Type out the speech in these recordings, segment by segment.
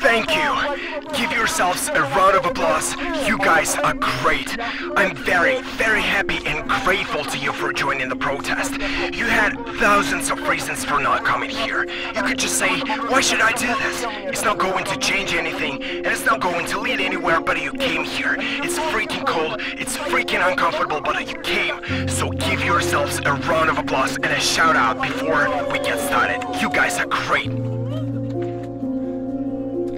Thank you. Give yourselves a round of applause. You guys are great. I'm very, very happy and grateful to you for joining the protest. You had thousands of reasons for not coming here. You could just say, why should I do this? It's not going to change anything, and it's not going to lead anywhere, but you came here. It's freaking cold, it's freaking uncomfortable, but you came. So give yourselves a round of applause and a shout out before we get started. You guys are great.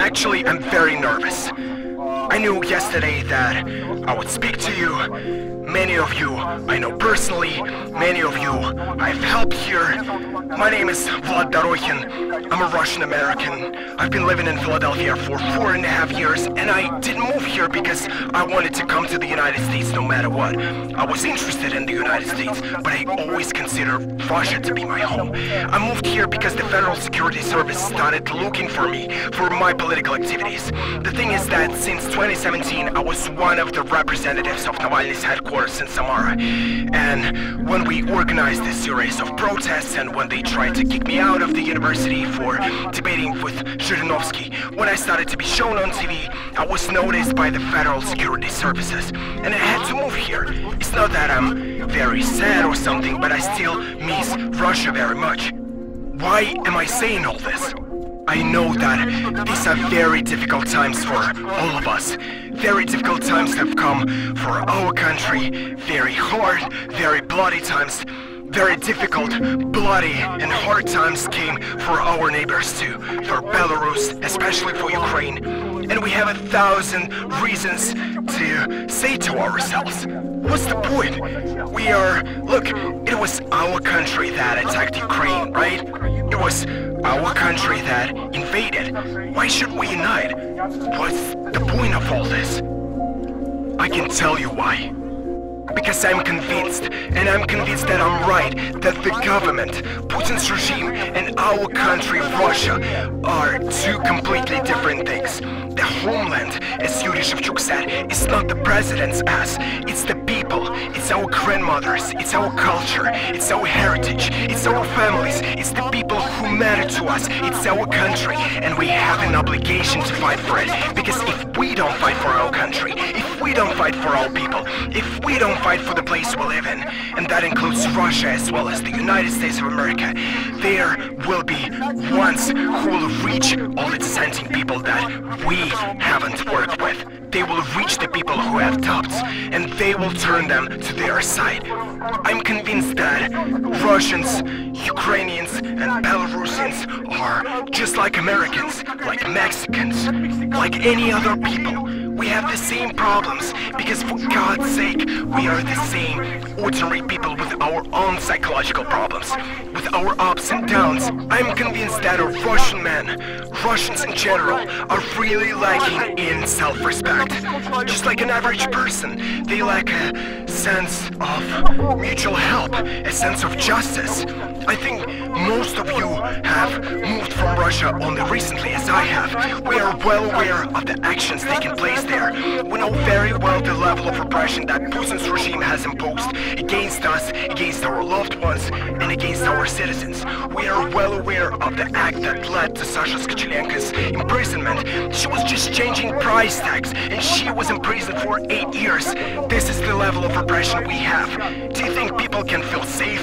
Actually, I'm very nervous. I knew yesterday that I would speak to you. Many of you I know personally, many of you I've helped here. My name is Vlad Dorokhin. I'm a Russian American. I've been living in Philadelphia for 4.5 years, and I didn't move here because I wanted to come to the United States no matter what. I was interested in the United States, but I always considered Russia to be my home. I moved here because the Federal Security Service started looking for me for my political activities. The thing is that since 2017, I was one of the representatives of Navalny's headquarters in Samara. And when we organized a series of protests and when they tried to kick me out of the university for debating with Zhirinovsky, when I started to be shown on TV, I was noticed by the Federal Security Services, and I had to move here. It's not that I'm very sad or something, but I still miss Russia very much. Why am I saying all this? I know that these are very difficult times for all of us. Very difficult times have come for our country. Very hard, very bloody times. Very difficult, bloody, and hard times came for our neighbors too. For Belarus, especially for Ukraine. And we have 1,000 reasons to say to ourselves, what's the point? Look, it was our country that attacked Ukraine, right? It was our country that invaded. Why should we unite? What's the point of all this? I can tell you why. Because I'm convinced, and I'm convinced that I'm right, that the government, Putin's regime, and our country, Russia, are two completely different things. The homeland, as Yuri Shevchuk said, is not the president's ass, it's the people, it's our grandmothers, it's our culture, it's our heritage, it's our families, it's the people who matter to us, it's our country, and we have an obligation to fight for it, because if we don't fight for our country, if we don't fight for our people, if we don't fight for the place we live in, and that includes Russia as well as the United States of America, there will be ones who will reach all the dissenting people that we haven't worked with. They will reach the people who have doubts, and they will turn them to their side. I'm convinced that Russians, Ukrainians, and Belarusians are just like Americans, like Mexicans, like any other people. We have the same problems, because for God's sake, we are the same ordinary people with our own psychological problems, with our ups and downs. I'm convinced that a Russian man, Russians in general, are really lacking in self-respect. Just like an average person, they lack a sense of mutual help, a sense of justice. I think most of you have moved from Russia only recently, as I have. We are well aware of the actions taking place there. We know very well the level of repression that Putin's regime has imposed against us, against our loved ones, and against our citizens. We are well aware of the act that led to Sasha Skachelenko's imprisonment. She was just changing price tags, and she was imprisoned for 8 years. This is the level of repression we have. Do you think people can feel safe,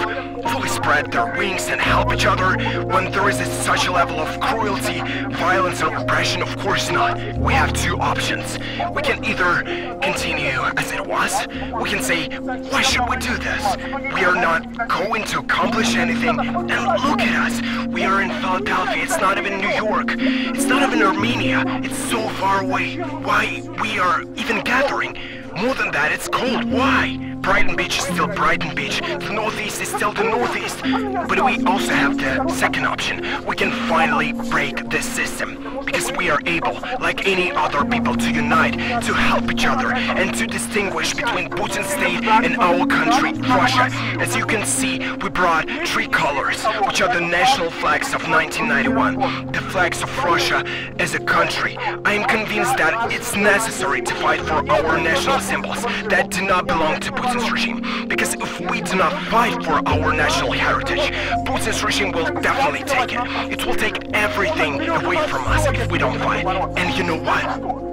fully spread their wings and help each other when there is such a level of cruelty, violence, and repression? Of course not. We have two options. We can either continue as it was. We can say, why should we do this? We are not going to accomplish anything. And look at us. We are in Philadelphia. It's not even New York. It's not even Armenia. It's so far away. Why we are even gathering? More than that, it's cold. Why? Brighton Beach is still Brighton Beach. The Northeast is still the Northeast. But we also have the second option. We can finally break this system. Because we are able, like any other people, to unite, to help each other, and to distinguish between Putin's state and our country, Russia. As you can see, we brought 3 colors, which are the national flags of 1991. The flags of Russia as a country. I am convinced that it's necessary to fight for our national symbols that do not belong to Putin. Putin's regime. Because if we do not fight for our national heritage, Putin's regime will definitely take it. It will take everything away from us if we don't fight. And you know what?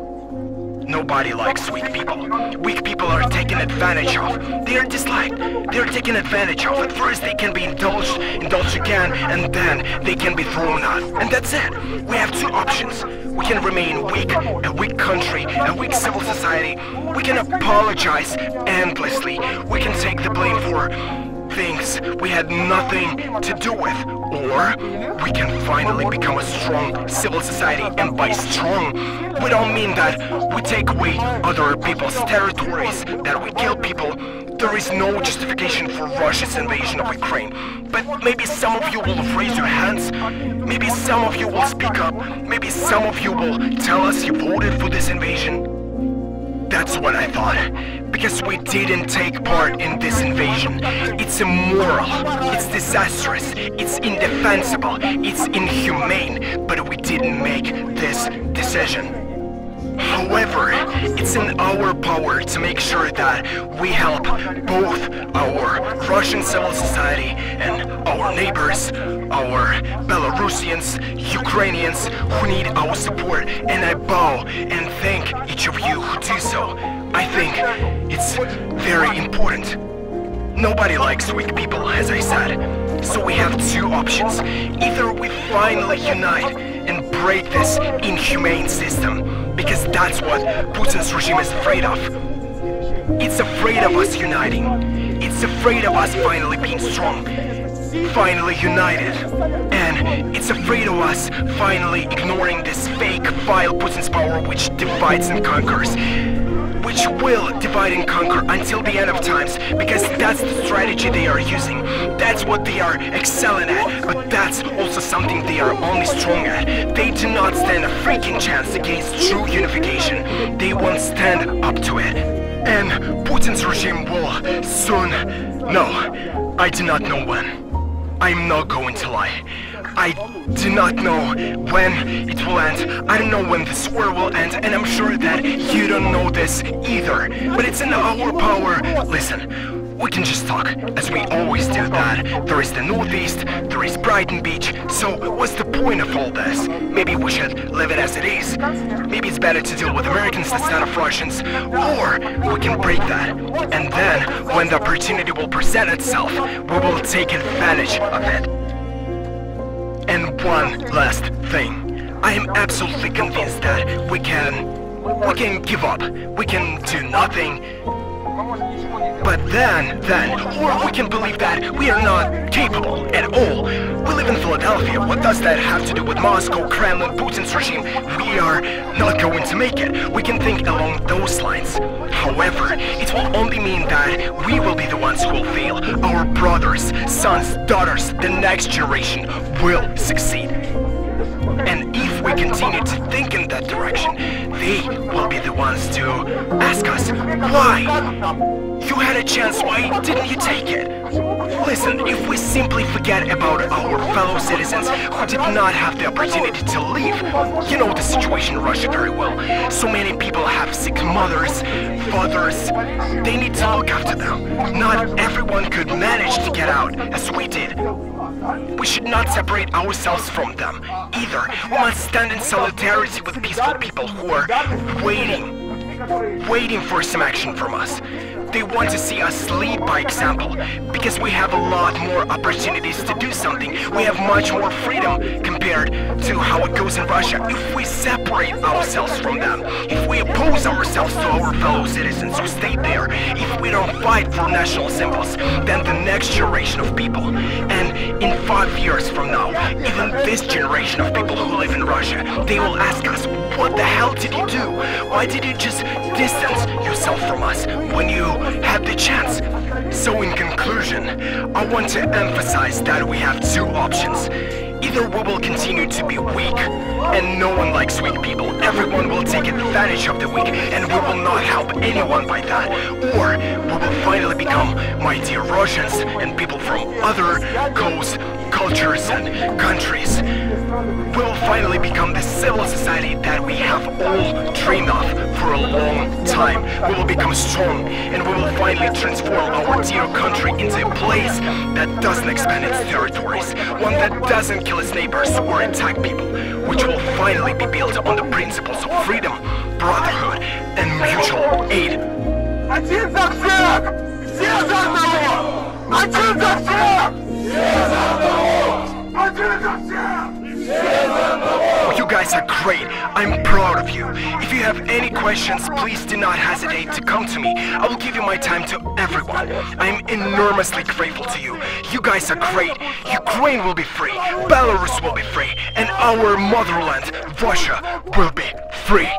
Nobody likes weak people. Weak people are taken advantage of. They are disliked. They are taken advantage of. At first they can be indulged again, and then they can be thrown out. And that's it. We have two options. We can remain weak, a weak country, a weak civil society. We can apologize endlessly. We can take the blame for things we had nothing to do with. Or we can finally become a strong civil society, and by strong, we don't mean that we take away other people's territories, that we kill people. There is no justification for Russia's invasion of Ukraine. But maybe some of you will raise your hands, maybe some of you will speak up, maybe some of you will tell us you voted for this invasion. That's what I thought, because we didn't take part in this invasion. It's immoral, it's disastrous, it's indefensible, it's inhumane, but we didn't make this decision. However, it's in our power to make sure that we help both our Russian civil society and our neighbors, our Belarusians, Ukrainians who need our support, and I bow and thank each of you who do so. I think it's very important. Nobody likes weak people, as I said. So we have two options. Either we finally unite and break this inhumane system, because that's what Putin's regime is afraid of. It's afraid of us uniting. It's afraid of us finally being strong, finally united. And it's afraid of us finally ignoring this fake vile Putin's power which divides and conquers. Which will divide and conquer until the end of times, because that's the strategy they are using. That's what they are excelling at, but that's also something they are only strong at. They do not stand a freaking chance against true unification. They won't stand up to it. And Putin's regime will soon... No, I do not know when. I'm not going to lie. I do not know when it will end. I don't know when this war will end, and I'm sure that you don't know this either. But it's in our power. Listen, we can just talk, as we always do that. There is the Northeast, there is Brighton Beach, so what's the point of all this? Maybe we should leave it as it is. Maybe it's better to deal with Americans instead of Russians, or we can break that. And then, when the opportunity will present itself, we will take advantage of it. And one last thing. I am absolutely convinced that we can give up. We can do nothing. But then, or we can believe that we are not capable at all. We live in Philadelphia. What does that have to do with Moscow, Kremlin, Putin's regime? We are not going to make it. We can think along those lines. However, it will only mean that we will be the ones who will fail. Our brothers, sons, daughters, the next generation will succeed. And if we continue to think in that direction, they will be the ones to ask us, why? You had a chance, why didn't you take it? Listen, if we simply forget about our fellow citizens who did not have the opportunity to leave, you know the situation in Russia very well. So many people have sick mothers, fathers, they need to look after them. Not everyone could manage to get out, as we did. We should not separate ourselves from them, either. We must stand in solidarity with peaceful people who are waiting for some action from us. They want to see us lead by example, because we have a lot more opportunities to do something. We have much more freedom compared to how it goes in Russia. If we separate ourselves from them, if we oppose ourselves to our fellow citizens who stayed there, if we don't fight for national symbols, then the next generation of people, and in 5 years from now, even this generation of people who live in Russia, they will ask us, what the hell did you do? Why did you just distance yourself from us when you had the chance? So in conclusion, I want to emphasize that we have two options. Either we will continue to be weak, and no one likes weak people. Everyone will take advantage of the weak, and we will not help anyone by that. Or we will finally become my dear Russians and people from other coasts, cultures and countries. We will finally become the civil society that we have all dreamed of for a long time. We will become strong, and we will finally transform our dear country into a place that doesn't expand its territories, one that doesn't kill its neighbors or attack people, which will finally be built on the principles of freedom, brotherhood, and mutual aid. Один за всех! Все за одного! Один за всех! Все за одного! Один за всех! Все за одного! You guys are great. I'm proud of you. If you have any questions, please do not hesitate to come to me. I will give you my time to everyone. I am enormously grateful to you. You guys are great. Ukraine will be free. Belarus will be free. And our motherland, Russia, will be free.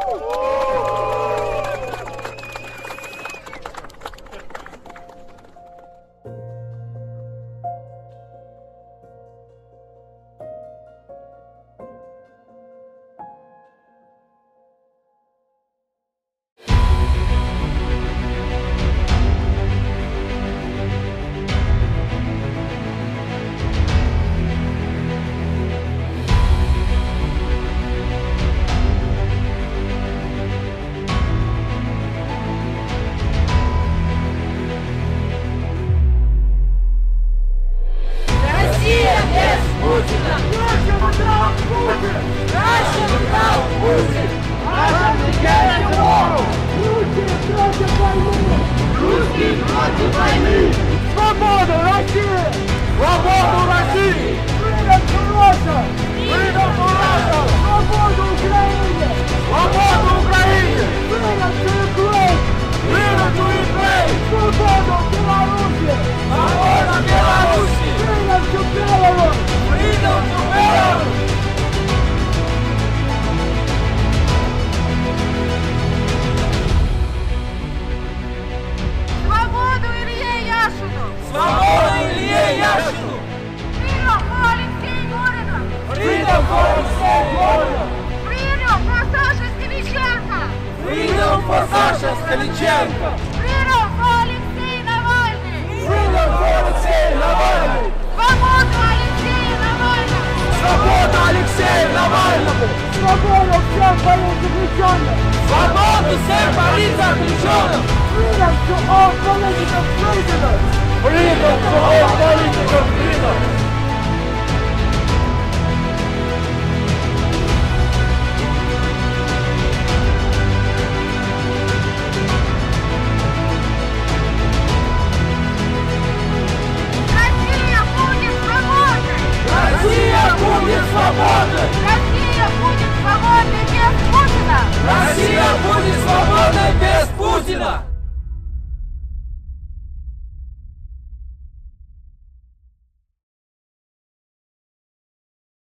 Свободу России! Свободу России! Freedom to Russia! Freedom to Russia! Свободу Украине! Свободу Украине! Freedom to Ukraine! Freedom to Ukraine! Свободу Беларуси! Свободу Беларуси! Freedom to Belarus! Freedom to Belarus! Свободу Илье Яшину! Свободу Илье Яшину! Freedom for Алексея Горина! Freedom for Алексея Горина! Freedom for Саша Столиченко! Freedom for Sasha Stolichenko! Freedom for Алексей Навальный! Freedom for Алексей Навальный! Свободу Алексея Навального! Свобода Алексею Навальному! Свобода всем политзаключенным! Свободу всем политзаключенным! Freedom to all political prisoners! Freedom to all political prisoners! Россия будет свободной! Россия будет свободной!